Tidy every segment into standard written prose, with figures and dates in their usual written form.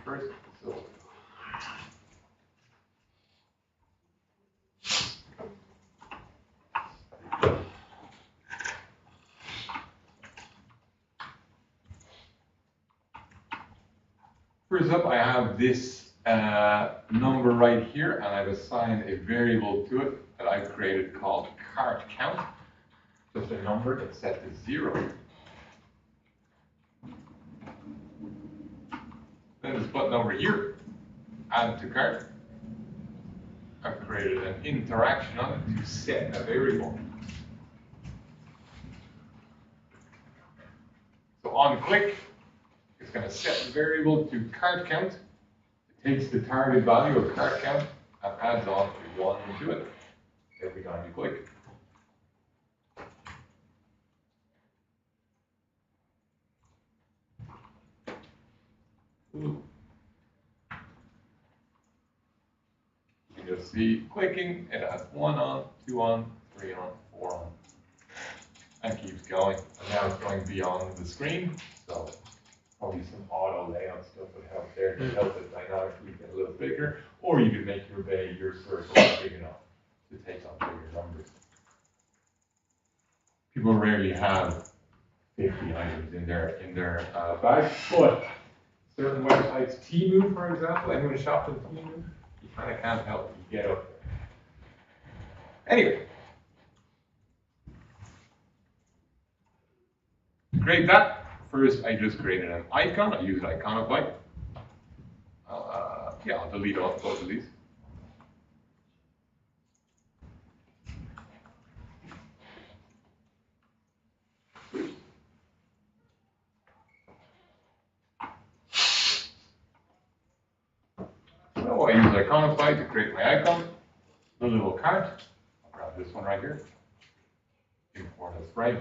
first. So first up, I have this number right here, and I've assigned a variable to it that I've created called cart count. Just a number that's set to 0. Then this button over here, add to cart. I've created an interaction on it to set a variable. So on click, it's going to set the variable to cart count. It takes the target value of cart count and adds on a 1 to it every time you click. You just see clicking, it adds 1 on, 2 on, 3 on, 4 on, and keeps going. And now it's going beyond the screen, so probably some auto layout stuff would help there to help it dynamically get a little bigger, or you could make your bay, your circle big enough to take on bigger numbers. People rarely have 50 items in their bag, but certain websites, Temu, for example, anyone shopped on Temu, you kind of can't help but get up there. Anyway, to create that, first I just created an icon. I use Iconify. I'll delete both of these. So I use Iconify to create my icon. The little cart. I'll grab this one right here. Import as frame.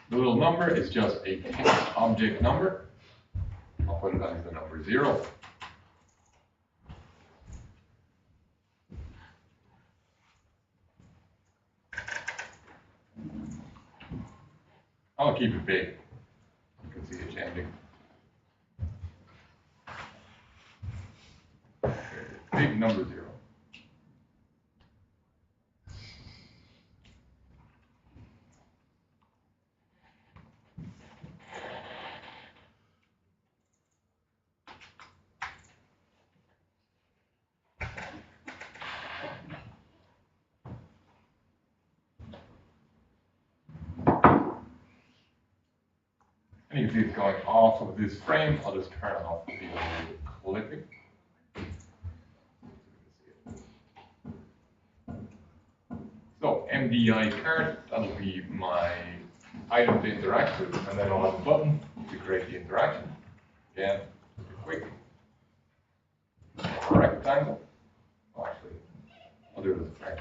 The little number is just a text object number. I'll put it as the number 0. I'll keep it big. You can see it changing. Big number 0. And you can see it's going off of this frame. I'll just turn off the clipping. So MDI cart, that'll be my item to interact with, and then I'll have a button to create the interaction. Again, just a quick rectangle. Oh, actually, I'll do it as a frame.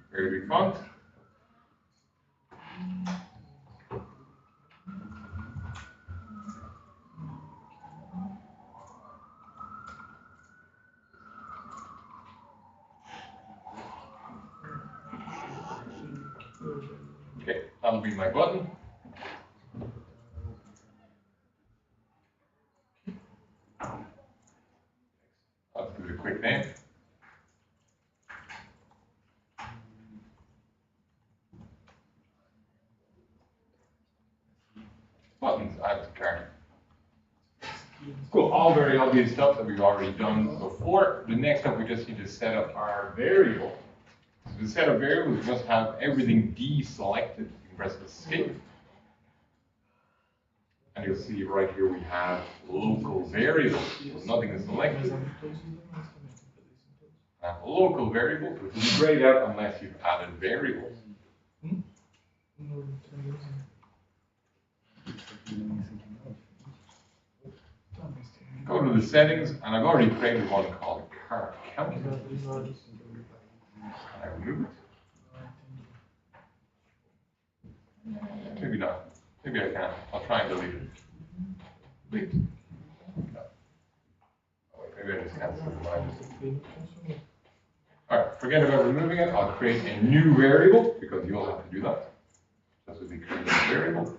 Very big font. Okay, that'll be my button. I'll give it a quick name. Buttons, add to cart. Cool, all very obvious stuff that we've already done before. The next step, we just need to set up our variable. So to set up variable, we just have everything deselected. You can press escape. And you'll see right here we have local variables. So nothing is selected. have local variables, which will be grayed out unless you've added variables. Go to the settings, and I've already created one called cart count. Can I remove it? Maybe not. Maybe I can. I'll try and delete it. Delete. No. Oh, wait, maybe I just cancel it. Alright, forget about removing it. I'll create a new variable because you'll have to do that. This will be creating a variable.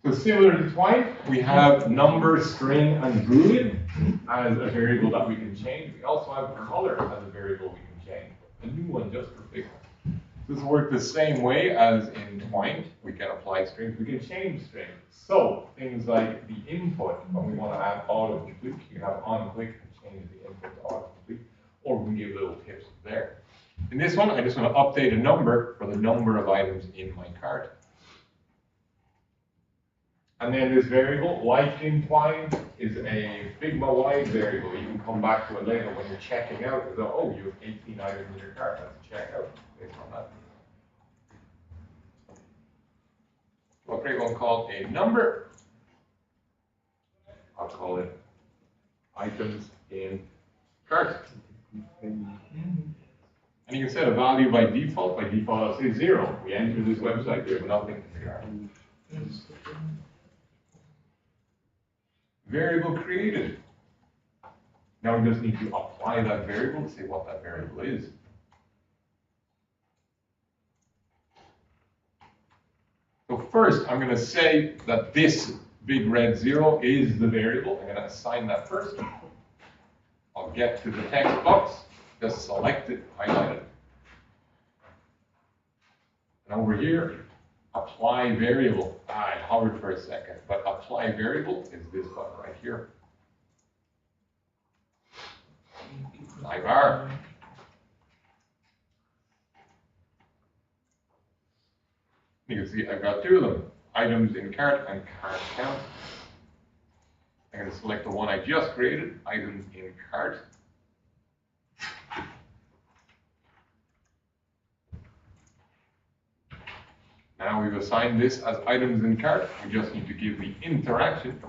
So similar to Twine, we have number, string, and Boolean as a variable that we can change. We also have color as a variable we can change. A new one just for figures. This works the same way as in Twine. We can apply strings. We can change strings. So things like the input, when we want to add autocomplete, you can have onClick and change the input to autocomplete, or we can give little tips there. In this one, I just want to update a number for the number of items in my cart. And then this variable, like in Twine, is a Figma-wide variable. You can come back to it later when you're checking out. And go, oh, you have 18 items in your cart. Let's check out based on that. I'll create one called a number. I'll call it items in cart. And you can set a value by default. By default, I'll say 0. We enter this website, we have nothing in the cart. Variable created. Now we just need to apply that variable to say what that variable is. So first, I'm going to say that this big red 0 is the variable. I'm going to assign that first. I'll get to the text box, just select it, highlight it. And over here, apply variable. I hovered for a second, but apply variable is this button right here. Sidebar. You can see I've got two of them, items in cart and cart count. I'm going to select the one I just created, items in cart. Now we've assigned this as items in cart. We just need to give the interaction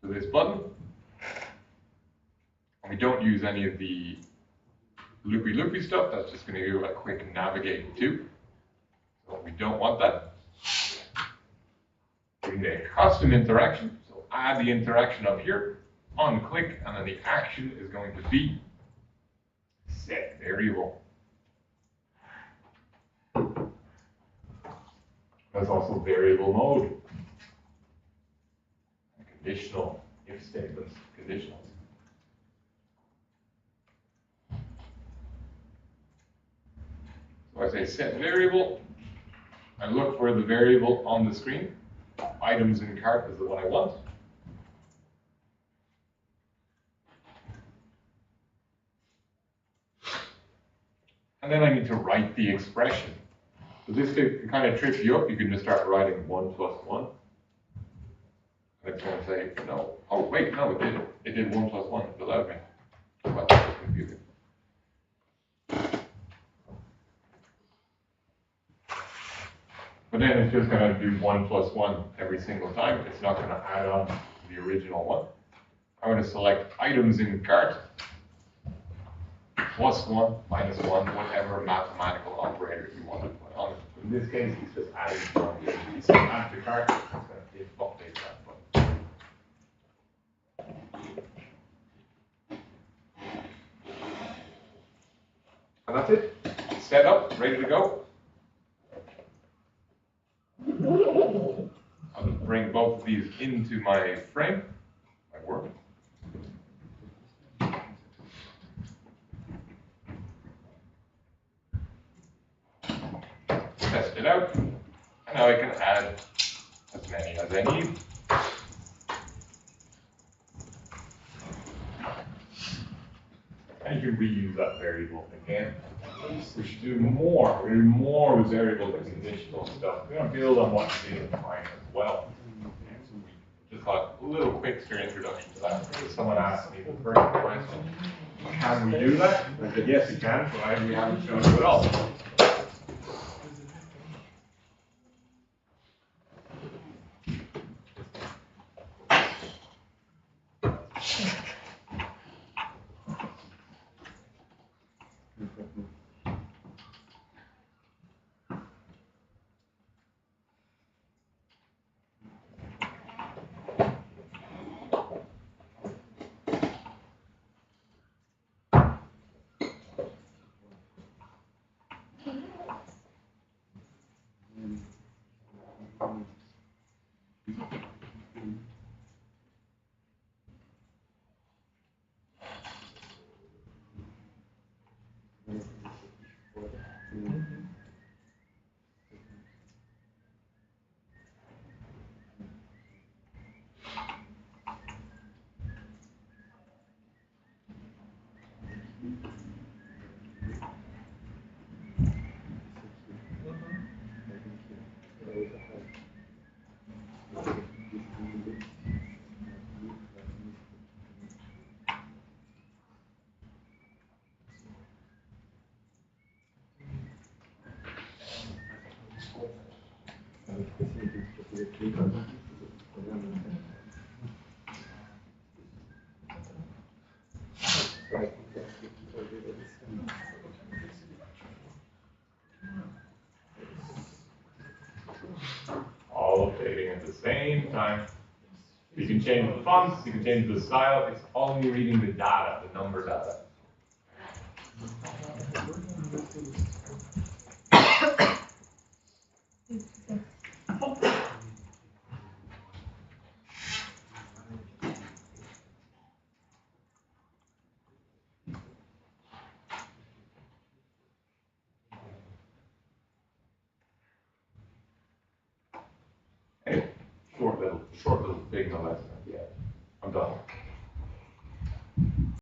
to this button. And we don't use any of the loopy stuff. That's just going to give a quick navigate to. So we don't want that. We need a custom interaction. So add the interaction up here, on-click, and then the action is going to be set variable. That's also variable mode. Conditional, if statements, conditionals. So I say set variable. I look for the variable on the screen. Items in cart is the one I want. And then I need to write the expression. So this can kind of trip you up. You can just start writing 1 plus 1. And it's going to say, no. Oh, wait, no, it did. It did 1 plus 1. It allowed me. Well, that's confusing. But then it's just going to do 1 plus 1 every single time. It's not going to add on to the original one. I'm going to select items in cart. Plus 1, minus 1, whatever mathematical operator you want to put on it. In this case, he's just adding 1. He said add to cart, it's going to update that button. And that's it. Set up, ready to go. I'll just bring both of these into my frame, my work. Test it out, and now I can add as many as I need. And you can reuse that variable again. We should do more. We're going to do more with variable and conditional stuff. We're going to build on what we did in Twine as well next week. thought a little quick introduction to that. Because someone asked me the first question, can we do that? I said, yes, you can, but we haven't shown you at all. All updating at the same time. You can change the fonts, you can change the style, it's only reading the data, the number data. Anyway, short little thing, no less than, yeah, I'm done.